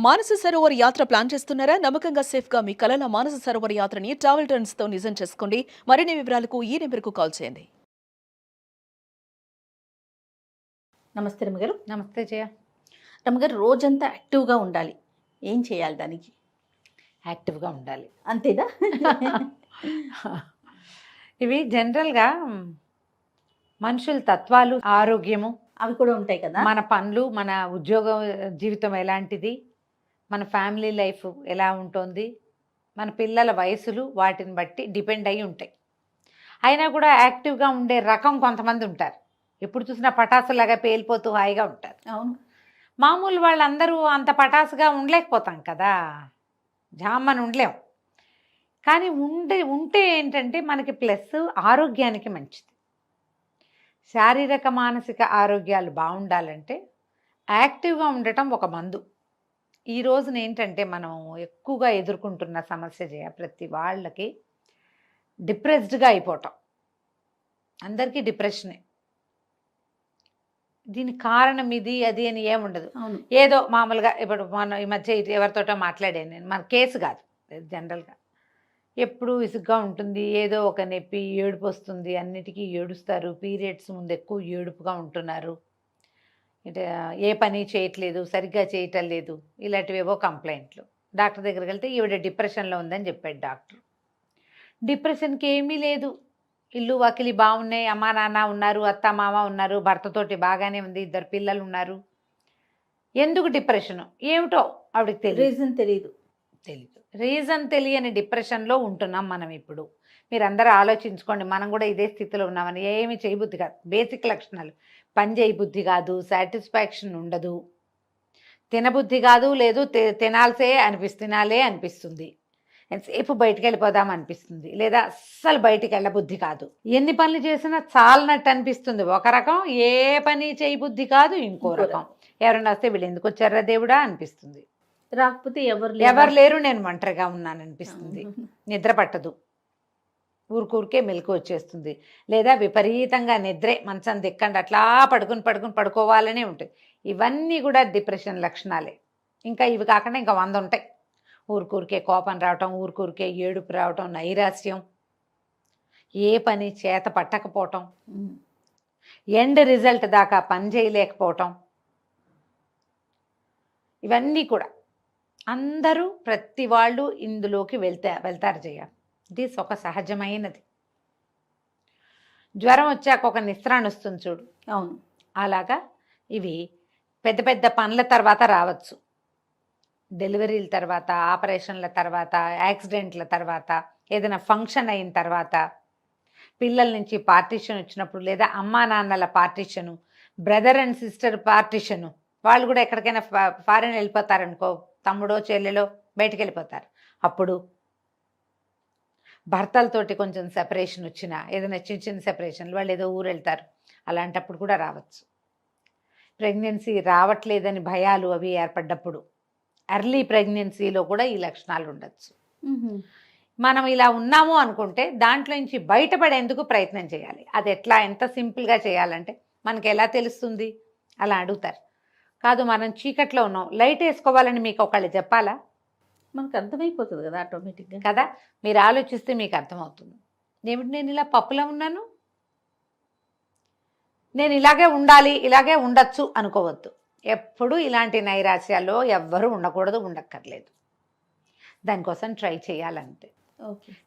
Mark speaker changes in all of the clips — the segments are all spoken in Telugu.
Speaker 1: మానస సరోవర్ యాత్ర ప్లాన్ చేస్తున్నారా? నమ్మకంగా సేఫ్ గా మీ కలల మానస సరోవర్ యాత్రని ట్రావెల్ టర్న్స్ తో నిజం చేసుకోండి. మరిన్ని వివరాలకు ఈ నెంబర్కు కాల్ చేయండి.
Speaker 2: నమస్తే రమ్మగారు.
Speaker 3: నమస్తే జయ.
Speaker 2: రమ్మగారు, రోజంతా యాక్టివ్గా ఉండాలి, ఏం చేయాలి దానికి?
Speaker 3: యాక్టివ్గా ఉండాలి
Speaker 2: అంతేనా?
Speaker 3: ఇవి జనరల్గా మనుషుల తత్వాలు, ఆరోగ్యము
Speaker 2: అవి కూడా ఉంటాయి కదా.
Speaker 3: మన పనులు, మన ఉద్యోగ జీవితం ఎలాంటిది, మన ఫ్యామిలీ లైఫ్ ఎలా ఉంటుంది, మన పిల్లల వయసులు వాటిని బట్టి డిపెండ్ అయి ఉంటాయి. అయినా కూడా యాక్టివ్గా ఉండే రకం కొంతమంది ఉంటారు. ఎప్పుడు చూసినా పటాసులాగా పేలిపోతూ హాయిగా ఉంటారు.
Speaker 2: అవును.
Speaker 3: మామూలు వాళ్ళందరూ అంత పటాసుగా ఉండలేకపోతాం కదా, జామ్మని ఉండలేం. కానీ ఉంటే ఏంటంటే మనకి ప్లస్ ఆరోగ్యానికి మంచిది. శారీరక మానసిక ఆరోగ్యాలు బాగుండాలంటే యాక్టివ్గా ఉండటం ఒక మందు. ఈ రోజున ఏంటంటే మనం ఎక్కువగా ఎదుర్కొంటున్న సమస్య ప్రతి వాళ్ళకి డిప్రెస్డ్గా అయిపోవటం. అందరికీ డిప్రెషనే. దీనికి కారణం ఇది అది అని ఏముండదు. ఏదో మామూలుగా ఇప్పుడు మన ఈ మధ్య ఎవరితోటో మాట్లాడాను నేను, మన కేసు కాదు, జనరల్గా ఎప్పుడు విసుగ్గా ఉంటుంది, ఏదో ఒక నొప్పి, ఏడుపు వస్తుంది, అన్నిటికీ ఏడుస్తారు, పీరియడ్స్ ముందు ఎక్కువ ఏడుపుగా ఉంటున్నారు, అంటే ఏ పని చేయట్లేదు, సరిగ్గా చేయటం లేదు, ఇలాంటివేవో కంప్లైంట్లు. డాక్టర్ దగ్గరికి వెళ్తే ఈవిడ డిప్రెషన్లో ఉందని చెప్పాడు డాక్టర్. డిప్రెషన్కి ఏమీ లేదు, ఇల్లు వాకిలి బాగున్నాయి, అమ్మా నాన్న ఉన్నారు, అత్త మామ ఉన్నారు, భర్తతోటి బాగానే ఉంది, 2 పిల్లలు ఉన్నారు. ఎందుకు డిప్రెషను ఏమిటో ఆవిడకి తెలియదు,
Speaker 2: రీజన్ తెలియదు.
Speaker 3: రీజన్ తెలియని డిప్రెషన్లో ఉంటున్నాం మనం ఇప్పుడు. మీరు అందరూ ఆలోచించుకోండి, మనం కూడా ఇదే స్థితిలో ఉన్నామని. ఏమి చేయబుద్ధి కాదు, బేసిక్ లక్షణాలు. పని చేయబుద్ధి కాదు, సాటిస్ఫాక్షన్ ఉండదు, తినబుద్ధి కాదు, లేదు తినాలే అనిపిస్తుంది, ఎంతసేపు బయటికి వెళ్ళిపోదాం అనిపిస్తుంది, లేదా అస్సలు బయటికి వెళ్ళబుద్ధి కాదు, ఎన్ని పనులు చేసినా చాలనట్టు అనిపిస్తుంది ఒక రకం, ఏ పని చేయబుద్ధి కాదు ఇంకో రకం. ఎవరైనా వస్తే వీళ్ళు ఎందుకు వచ్చారా దేవుడా అనిపిస్తుంది,
Speaker 2: రాకపోతే
Speaker 3: ఎవరు లేరు నేను ఒంటరిగా ఉన్నాను అనిపిస్తుంది, నిద్ర పట్టదు, ఊరికే మెలకు వచ్చేస్తుంది, లేదా విపరీతంగా నిద్రే, మంచం దిక్కండి అట్లా పడుకోవాలనే ఉంటుంది. ఇవన్నీ కూడా డిప్రెషన్ లక్షణాలే. ఇంకా ఇవి కాకుండా ఇంకా 100 ఉంటాయి. ఊరికే కోపం రావటం, ఊరికే ఏడుపు రావటం, నైరాస్యం, ఏ పని చేత పట్టకపోవటం, ఎండ్ రిజల్ట్ దాకా పని చేయలేకపోవటం, ఇవన్నీ కూడా అందరూ ప్రతి వాళ్ళు ఇందులోకి వెళ్తారు జయ. ఇది ఒక సహజమైనది. జ్వరం వచ్చాక ఒక నిస్త్రాన్ని వస్తుంది చూడు,
Speaker 2: అవును,
Speaker 3: అలాగా ఇవి పెద్ద పెద్ద పనుల తర్వాత రావచ్చు, డెలివరీల తర్వాత, ఆపరేషన్ల తర్వాత, యాక్సిడెంట్ల తర్వాత, ఏదైనా ఫంక్షన్ అయిన తర్వాత, పిల్లల నుంచి పార్టీషన్ వచ్చినప్పుడు, లేదా అమ్మా నాన్నల partition, brother and sister partition, వాళ్ళు కూడా ఎక్కడికైనా ఫారెన్ వెళ్ళిపోతారనుకో, తమ్ముడో చెల్లెలో బయటికి వెళ్ళిపోతారు, అప్పుడు భర్తలతోటి కొంచెం సెపరేషన్ వచ్చినా, ఏదైనా చిన్న సెపరేషన్లు, వాళ్ళు ఏదో ఊరు వెళ్తారు, అలాంటప్పుడు కూడా రావచ్చు. ప్రెగ్నెన్సీ రావట్లేదని భయాలు అవి ఏర్పడ్డప్పుడు, ఎర్లీ ప్రెగ్నెన్సీలో కూడా ఈ లక్షణాలు ఉండొచ్చు. మనం ఇలా ఉన్నాము అనుకుంటే దాంట్లో నుంచి బయటపడేందుకు ప్రయత్నం చేయాలి. అది ఎట్లా, ఎంత సింపుల్గా చేయాలంటే మనకి ఎలా తెలుస్తుంది అలా అడుగుతారు. కాదు మనం చీకట్లో ఉన్నాం, లైట్ వేసుకోవాలని మీకు ఒకళ్ళు చెప్పాలా?
Speaker 2: మనకు అర్థమైపోతుంది కదా ఆటోమేటిక్గా
Speaker 3: కదా. మీరు ఆలోచిస్తే మీకు అర్థమవుతుంది. ఏమిటి నేను ఇలా పప్పులో ఉన్నాను, నేను ఇలాగే ఉండాలి, ఇలాగే ఉండొచ్చు అనుకోవద్దు. ఎప్పుడు ఇలాంటి నైరాశ్యాల్లో ఎవ్వరూ ఉండకూడదు, ఉండక్కర్లేదు. దానికోసం ట్రై చేయాలంటే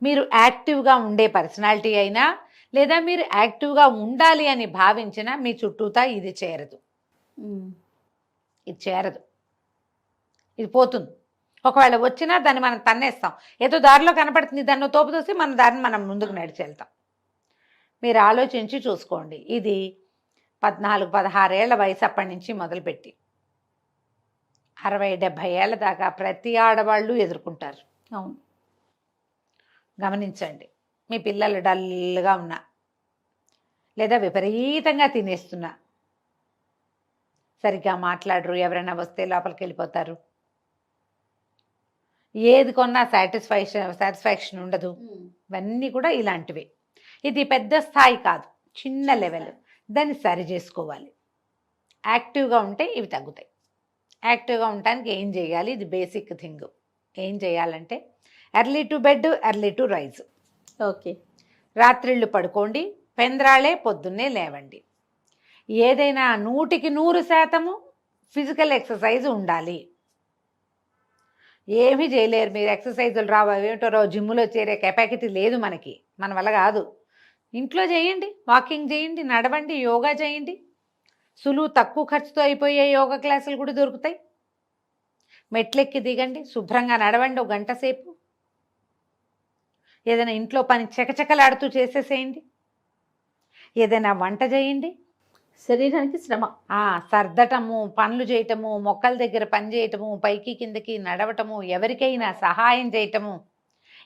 Speaker 3: మీరు యాక్టివ్గా ఉండే పర్సనాలిటీ అయినా, లేదా మీరు యాక్టివ్గా ఉండాలి అని భావించినా మీ చుట్టూతా ఇది చేరదు, ఇది పోతుంది. ఒకవేళ వచ్చినా దాన్ని మనం తన్నేస్తాం, ఏదో దారిలో కనపడుతుంది దాన్ని తోపు తోసి మన దారిని మనం ముందుకు నడిచి వెళ్తాం. మీరు ఆలోచించి చూసుకోండి. ఇది 14-16 ఏళ్ల వయసు అప్పటి నుంచి మొదలుపెట్టి 60-70 ఏళ్ళ దాకా ప్రతి ఆడవాళ్ళు ఎదుర్కొంటారు.
Speaker 2: అవును,
Speaker 3: గమనించండి. మీ పిల్లలు డల్గా ఉన్నా, లేదా విపరీతంగా తినేస్తున్నా, సరిగ్గా మాట్లాడరు, ఎవరైనా వస్తే లోపలికి వెళ్ళిపోతారు, ఏది కొన్నా సాటిస్ఫాక్షన్ ఉండదు, ఇవన్నీ కూడా ఇలాంటివి. ఇది పెద్ద స్థాయి కాదు, చిన్న లెవెల్. దాన్ని సరి చేసుకోవాలి. యాక్టివ్గా ఉంటే ఇవి తగ్గుతాయి. యాక్టివ్గా ఉండటానికి ఏం చేయాలి? ఇది బేసిక్ థింగ్. ఏం చేయాలంటే early to bed, early to rise.
Speaker 2: Okay.
Speaker 3: రాత్రిళ్ళు పడుకోండి, పెంద్రాళే పొద్దున్నే లేవండి. ఏదైనా 100% ఫిజికల్ ఎక్సర్సైజ్ ఉండాలి. ఏమీ చేయలేరు మీరు, ఎక్సర్సైజులు రావు ఏమిటో రావు, జిమ్లో చేరే కెపాసిటీ లేదు మనకి, మన వల్ల కాదు. ఇంట్లో చేయండి, వాకింగ్ చేయండి, నడవండి, యోగా చేయండి. సులువు తక్కువ ఖర్చుతో అయిపోయే యోగా క్లాసులు కూడా దొరుకుతాయి. మెట్లెక్కి దిగండి, శుభ్రంగా నడవండి 1 గంట సేపు. ఏదైనా ఇంట్లో పని చకచకలాడుతూ చేసేసేయండి. ఏదైనా వంట చేయండి.
Speaker 2: శరీరానికి శ్రమ.
Speaker 3: సర్దటము, పనులు చేయటము, మొక్కల దగ్గర పని చేయటము, పైకి కిందకి నడవటము, ఎవరికైనా సహాయం చేయటము,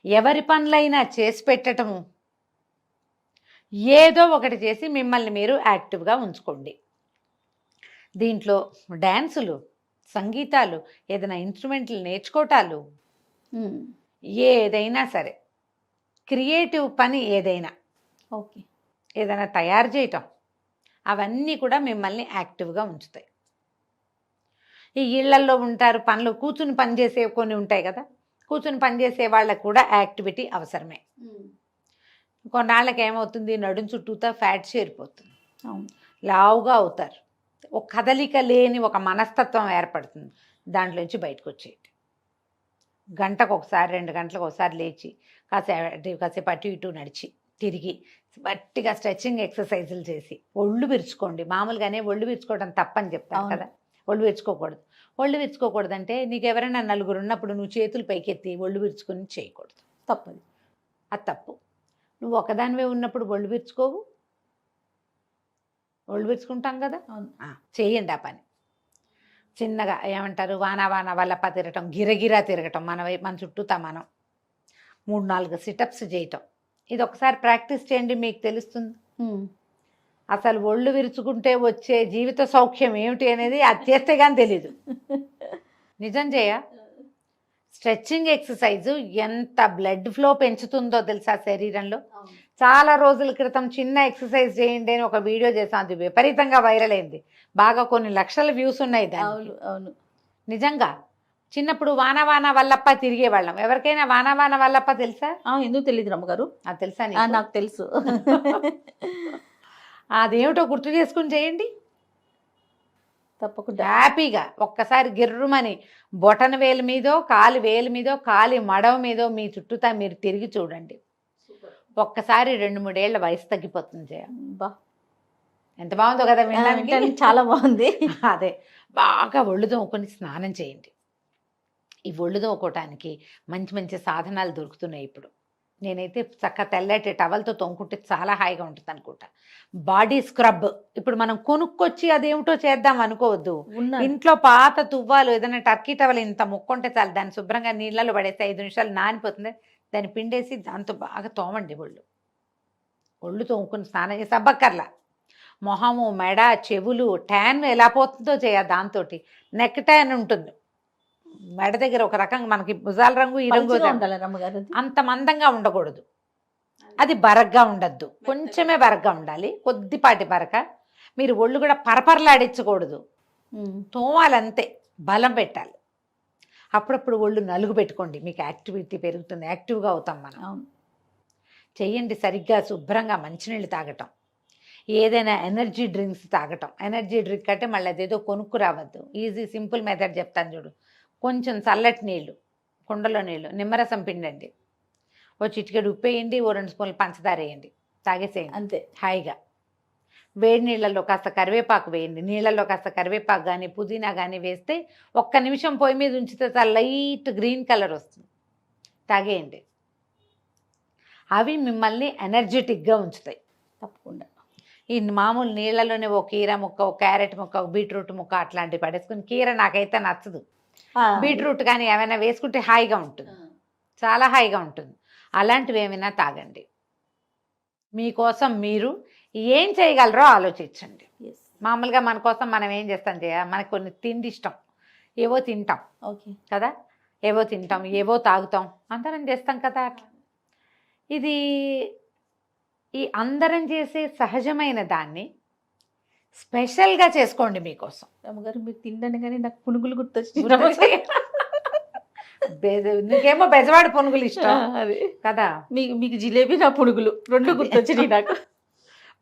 Speaker 3: ఎవరి పనులైనా చేసి పెట్టటము, ఏదో ఒకటి చేసి మిమ్మల్ని మీరు యాక్టివ్గా ఉంచుకోండి. దీంట్లో డ్యాన్సులు, సంగీతాలు, ఏదైనా ఇన్స్ట్రుమెంట్లు నేర్చుకోవటాలు, ఏదైనా సరే క్రియేటివ్ పని ఏదైనా,
Speaker 2: ఓకే,
Speaker 3: ఏదైనా తయారు చేయటం, అవన్నీ కూడా మిమ్మల్ని యాక్టివ్గా ఉంచుతాయి. ఈ ఇళ్లల్లో ఉంటారు, పనులు కూర్చుని పని చేసే కొన్ని ఉంటాయి కదా, కూర్చుని పని చేసే వాళ్ళకు కూడా యాక్టివిటీ అవసరమే. కొన్నాళ్ళకి ఏమవుతుంది, నడుం చుట్టూతా ఫ్యాట్ చేరిపోతుంది, లావుగా అవుతారు, ఒక కదలిక లేని ఒక మనస్తత్వం ఏర్పడుతుంది. దాంట్లోంచి బయటకు వచ్చేయండి. గంటకు ఒకసారి 2 గంటలకు ఒకసారి లేచి కాసేపు అటు ఇటు నడిచి తిరిగి గట్టిగా స్ట్రెచ్చింగ్ ఎక్సర్సైజులు చేసి ఒళ్ళు విరుచుకోండి. మామూలుగానే ఒళ్ళు విరుచుకోవడం తప్పని చెప్తాను కదా, ఒళ్ళు విరుచుకోకూడదు. ఒళ్ళు విరుచుకోకూడదంటే నీకు ఎవరైనా 4 ఉన్నప్పుడు నువ్వు చేతులు పైకెత్తి ఒళ్ళు విరుచుకొని చేయకూడదు,
Speaker 2: తప్పదు,
Speaker 3: అది తప్పు. నువ్వు ఒకదానివే ఉన్నప్పుడు ఒళ్ళు విరుచుకోవు, ఒళ్ళు విరుచుకుంటాం కదా, చేయండి ఆ పని. చిన్నగా ఏమంటారు, వానా వల్లప్ప తిరగటం, గిరగిరా తిరగటం, మన చుట్టూతా మనం 3-4 సిటప్స్ చేయటం. ఇది ఒకసారి ప్రాక్టీస్ చేయండి, మీకు తెలుస్తుంది అసలు ఒళ్ళు విరుచుకుంటే వచ్చే జీవిత సౌఖ్యం ఏమిటి అనేది. అది చేస్తే కానీ తెలీదు. నిజం చేయ స్ట్రెచ్చింగ్ ఎక్సర్సైజు ఎంత బ్లడ్ ఫ్లో పెంచుతుందో తెలుసా శరీరంలో. చాలా రోజుల క్రితం చిన్న ఎక్సర్సైజ్ చేయండి అని ఒక వీడియో చేసాం, అది విపరీతంగా వైరల్ అయింది, బాగా కొన్ని లక్షల వ్యూస్ ఉన్నాయి దానికి.
Speaker 2: అవును,
Speaker 3: నిజంగా చిన్నప్పుడు వాన వల్లప్ప తిరిగేవాళ్ళం. ఎవరికైనా వాన వల్లప్ప తెలుసా?
Speaker 2: ఎందుకు తెలియదు రమ్మగారు,
Speaker 3: అది తెలుసా?
Speaker 2: నాకు తెలుసు.
Speaker 3: అదేమిటో గుర్తు చేసుకుని చేయండి
Speaker 2: తప్పకుండా.
Speaker 3: హ్యాపీగా ఒక్కసారి గిర్రుమని బొటన వేలు మీదో, కాలి వేలు మీదో, కాలి మడవ మీదో మీ చుట్టూతా మీరు తిరిగి చూడండి. ఒక్కసారి 2-3 ఏళ్ల వయసు తగ్గిపోతుంది జయ. ఎంత బాగుందో కదా, వినడానికి
Speaker 2: చాలా బాగుంది.
Speaker 3: అదే, బాగా ఒళ్ళు తోముకొని స్నానం చేయండి. ఈ ఒళ్ళు తోముకోవటానికి మంచి మంచి సాధనాలు దొరుకుతున్నాయి ఇప్పుడు. నేనైతే చక్క తెల్లటి టవల్తో తోముకుంటే చాలా హాయిగా ఉంటుంది అనుకుంటా. బాడీ స్క్రబ్ ఇప్పుడు మనం కొనుక్కొచ్చి అదేమిటో చేద్దాం అనుకోవద్దు. ఇంట్లో పాత తువ్వాలు, ఏదైనా టర్కీ టవల్ ఇంత ముక్కుంటే చాలు, దాన్ని శుభ్రంగా నీళ్ళలో పడేస్తే 5 నిమిషాలు నానిపోతుంది, దాన్ని పిండేసి దాంతో బాగా తోమండి. ఒళ్ళు తోముకుని స్నానం చేసి అబ్బక్కర్లా. మొహము, మెడ, చెవులు ట్యాన్ ఎలా పోతుందో చేయాలి. దాంతో నెక్ ట్యాన్ ఉంటుంది మెడ దగ్గర, ఒక రకంగా మనకి భుజాల రంగు ఈ రంగు అంత మందంగా ఉండకూడదు, అది బరగ్గా ఉండద్దు, కొంచెమే బరగ్గా ఉండాలి, కొద్దిపాటి బరక. మీరు ఒళ్ళు కూడా పరపరలాడించకూడదు, తోమాలంతే, బలం పెట్టాలి. అప్పుడప్పుడు ఒళ్ళు నలుగు పెట్టుకోండి, మీకు యాక్టివిటీ పెరుగుతుంది, యాక్టివ్గా అవుతాం మనం. చెయ్యండి సరిగ్గా, శుభ్రంగా మంచినీళ్ళు తాగటం, ఏదైనా ఎనర్జీ డ్రింక్స్ తాగటం. ఎనర్జీ డ్రింక్ అంటే మళ్ళీ అదేదో కొనుక్కు రావద్దు, ఈజీ సింపుల్ మెథడ్ చెప్తాను చూడు. కొంచెం చల్లటి నీళ్ళు, కుండలో నీళ్ళు, నిమ్మరసం పిండండి, ఓ చిటికెడు ఉప్పు వేయండి, ఓ 2 స్పూన్లు పంచదార వేయండి, తాగేసేయండి అంతే హాయిగా. వేడి నీళ్ళల్లో కాస్త కరివేపాకు వేయండి, నీళ్ళల్లో కాస్త కరివేపాకు కానీ పుదీనా కానీ వేస్తే 1 నిమిషం పొయ్యి మీద ఉంచితే చాలా లైట్ గ్రీన్ కలర్ వస్తుంది, తాగేయండి. అవి మిమ్మల్ని ఎనర్జెటిక్గా ఉంచుతాయి తప్పకుండా. ఈ మామూలు నీళ్ళలోనే ఓ కీర ముక్క, ఓ క్యారెట్ ముక్క, ఒక బీట్రూట్ ముక్క అట్లాంటివి పడేసుకుని, కీర నాకైతే నచ్చదు, బీట్రూట్ కానీ ఏమైనా వేసుకుంటే హాయిగా ఉంటుంది, చాలా హాయిగా ఉంటుంది. అలాంటివి ఏమైనా తాగండి. మీకోసం మీరు ఏం చేయగలరో ఆలోచించండి. మామూలుగా మన కోసం మనం ఏం చేస్తాం మనకు కొన్ని తిండి ఇష్టం, ఏవో తింటాం కదా, ఏవో తింటాం, ఏవో తాగుతాం, అందరం చేస్తాం కదా. అట్లా ఇది ఈ అందరం చేసే సహజమైన దాన్ని స్పెషల్గా చేసుకోండి మీకోసం.
Speaker 2: రమ్మగారు మీరు తిండండి కానీ నాకు పునుగులు గుర్తొచ్చి
Speaker 3: నీకేమో బెజవాడి పునుగులు ఇష్టం
Speaker 2: అదే
Speaker 3: కదా,
Speaker 2: మీకు జిలేబీ నా పునుగులు రెండు గుర్తొచ్చినాయి నాకు.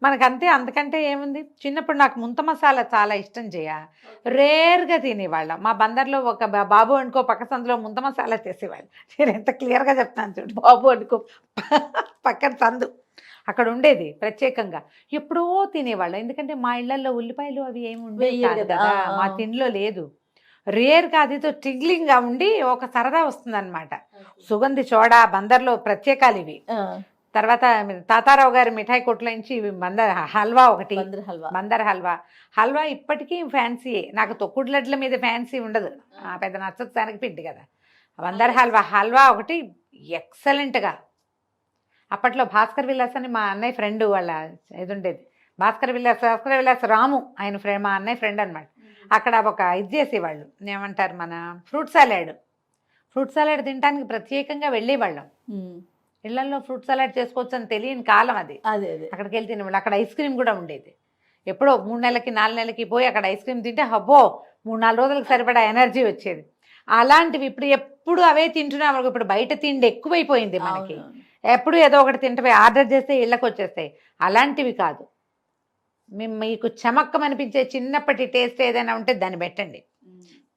Speaker 3: మనకంతే, అంతకంటే ఏముంది. చిన్నప్పుడు నాకు ముంత మసాలా చాలా ఇష్టం రేర్గా తినేవాళ్ళం. మా బందర్లో ఒక బాబు అనుకో పక్క సందులో ముంత మసాలా చేసేవాళ్ళు. నేను ఎంత క్లియర్గా చెప్తాను చూడు,
Speaker 2: బాబు అనుకో
Speaker 3: పక్కన సందు అక్కడ ఉండేది ప్రత్యేకంగా. ఎప్పుడో తినేవాళ్ళం, ఎందుకంటే మా ఇళ్లలో ఉల్లిపాయలు అవి ఏమి ఉండేవి
Speaker 2: వేయరు
Speaker 3: కాదు
Speaker 2: కదా.
Speaker 3: కదా, మా తిండిలో లేదు. రేర్గా అదితో టిగ్లింగ్గా ఉండి ఒక సరదా వస్తుందన్నమాట. సుగంధి చోడా బందర్లో ప్రత్యేకాలు ఇవి. తర్వాత తాతారావు గారి మిఠాయి కొట్ల నుంచి హల్వా ఒకటి,
Speaker 2: బందర్ హల్వా.
Speaker 3: బందర్ హల్వా ఇప్పటికీ ఫ్యాన్సీయే. నాకు తొక్కుడు లడ్ల మీద ఫ్యాన్సీ ఉండదు, పెద్ద నచ్చదు, శనగపిండి కదా. బందర్ హల్వా ఒకటి ఎక్సలెంట్గా. అప్పట్లో భాస్కర్ విలాస్ అని మా అన్నయ్య ఫ్రెండ్ వాళ్ళ ఇది ఉండేది. భాస్కర్ విలాస్ రాము ఆయన ఫ్రెండ్, మా అన్నయ్య ఫ్రెండ్ అనమాట. అక్కడ ఒక ఇది చేసేవాళ్ళు, ఏమంటారు మన ఫ్రూట్ సలాడ్ తినడానికి ప్రత్యేకంగా వెళ్ళేవాళ్ళం. ఇళ్లలో ఫ్రూట్ సలాడ్ చేసుకోవచ్చు అని తెలియని కాలం అది.
Speaker 2: అదే అదే
Speaker 3: అక్కడికి వెళ్తే అక్కడ ఐస్ క్రీమ్ కూడా ఉండేది. ఎప్పుడో 3 నెలలకి 4 నెలలకి పోయి అక్కడ ఐస్ క్రీమ్ తింటే హబ్బో 3-4 రోజులకు సరిపడా ఎనర్జీ వచ్చేది. అలాంటివి ఎప్పుడు అవే తింటున్నాం. ఇప్పుడు బయట తిండి ఎక్కువైపోయింది మనకి. ఎప్పుడు ఏదో ఒకటి తింటే ఆర్డర్ చేస్తే ఇళ్ళకి వచ్చేస్తాయి. అలాంటివి కాదు, మీకు చమక్కమనిపించే చిన్నప్పటి టేస్ట్ ఏదైనా ఉంటే దాన్ని పెట్టండి,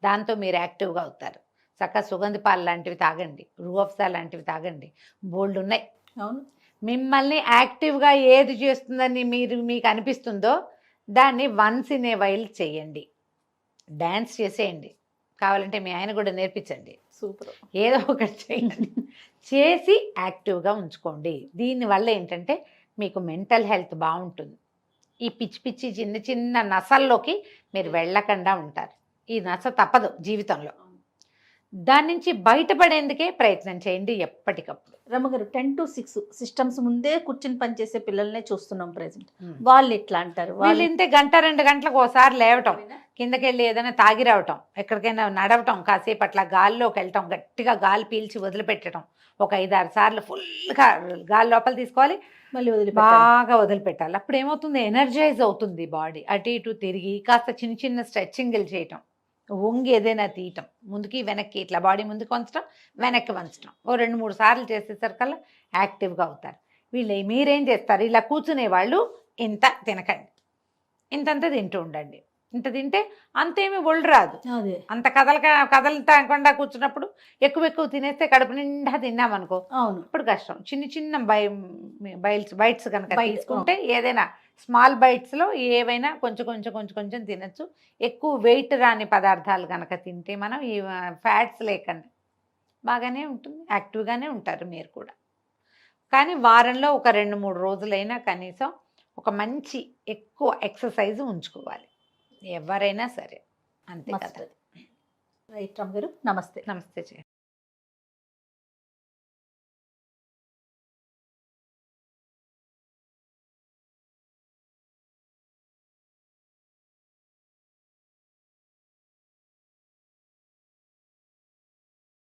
Speaker 3: దాంతో మీరు యాక్టివ్గా అవుతారు. చక్కగా సుగంధి పాలు లాంటివి తాగండి, రూఅఫ్జా లాంటివి తాగండి, బోల్డ్ ఉన్నాయి.
Speaker 2: అవును,
Speaker 3: మిమ్మల్ని యాక్టివ్గా ఏది చేస్తుందని మీకు అనిపిస్తుందో దాన్ని వన్స్ ఇన్ ఏ వైల్ చేయండి. డ్యాన్స్ చేసేయండి, కావాలంటే మీ ఆయన కూడా నేర్పించండి.
Speaker 2: సూపర్.
Speaker 3: ఏదో ఒకటి చేయండి, చేసి యాక్టివ్గా ఉంచుకోండి. దీనివల్ల ఏంటంటే మీకు మెంటల్ హెల్త్ బాగుంటుంది. ఈ పిచ్చి చిన్న చిన్న నసల్లోకి మీరు వెళ్ళకుండా ఉంటారు. ఈ నస తప్పదు జీవితంలో. దాని నుంచి బయటపడేందుకే ప్రయత్నం చేయండి ఎప్పటికప్పుడు.
Speaker 2: రమ్మగారు 10 to 6 సిస్టమ్స్ ముందే కూర్చుని పనిచేసే పిల్లల్నే చూస్తున్నాం ప్రెసెంట్. వాళ్ళు ఎట్లా అంటారు?
Speaker 3: వాళ్ళు ఇంతే 1-2 గంటలకు ఒకసారి లేవటం, కిందకెళ్ళి ఏదైనా తాగి రావటం, ఎక్కడికైనా నడవటం, కాసేపు అట్లా గాల్లోకి వెళ్ళటం, గట్టిగా గాలి పీల్చి వదిలిపెట్టడం, ఒక 5-6 సార్లు ఫుల్గా గాలి లోపల తీసుకోవాలి,
Speaker 2: మళ్ళీ
Speaker 3: బాగా వదిలిపెట్టాలి. అప్పుడు ఏమవుతుంది, ఎనర్జైజ్ అవుతుంది బాడీ. అటు ఇటు తిరిగి కాస్త చిన్న స్ట్రెచ్చింగ్లు చేయటం, వంగి ఏదైనా తీయటం, ముందుకి వెనక్కి ఇట్లా బాడీ ముందుకు వంచడం, వెనక్కి వంచడం, 2-3 సార్లు చేసేసరికల్లా యాక్టివ్గా అవుతారు. మీరేం చేస్తారు, ఇలా కూర్చునే వాళ్ళు ఇంత తినకండి, ఇంతంతా తింటూ ఉండండి. ఇంత తింటే అంతేమీ ఒళ్ళు రాదు. అంత కదలకుండా కూర్చున్నప్పుడు ఎక్కువ తినేస్తే కడుపు నిండా తిన్నామనుకో ఇప్పుడు కష్టం. చిన్న బైట్స్ కనుక తీసుకుంటే ఏదైనా స్మాల్ బైట్స్లో ఏవైనా కొంచెం తినచ్చు. ఎక్కువ వెయిట్ రాని పదార్థాలు కనుక తింటే మనం ఈ ఫ్యాట్స్ లేకుండా బాగానే ఉంటుంది, యాక్టివ్గానే ఉంటారు మీరు కూడా. కానీ వారంలో ఒక 2-3 రోజులైనా కనీసం ఒక మంచి ఎక్కువ ఎక్సర్సైజ్ ఉంచుకోవాలి ఎవరైనా సరే, అంతే కదా.
Speaker 2: రైట్ రామ్ గారు, నమస్తే.
Speaker 3: నమస్తే.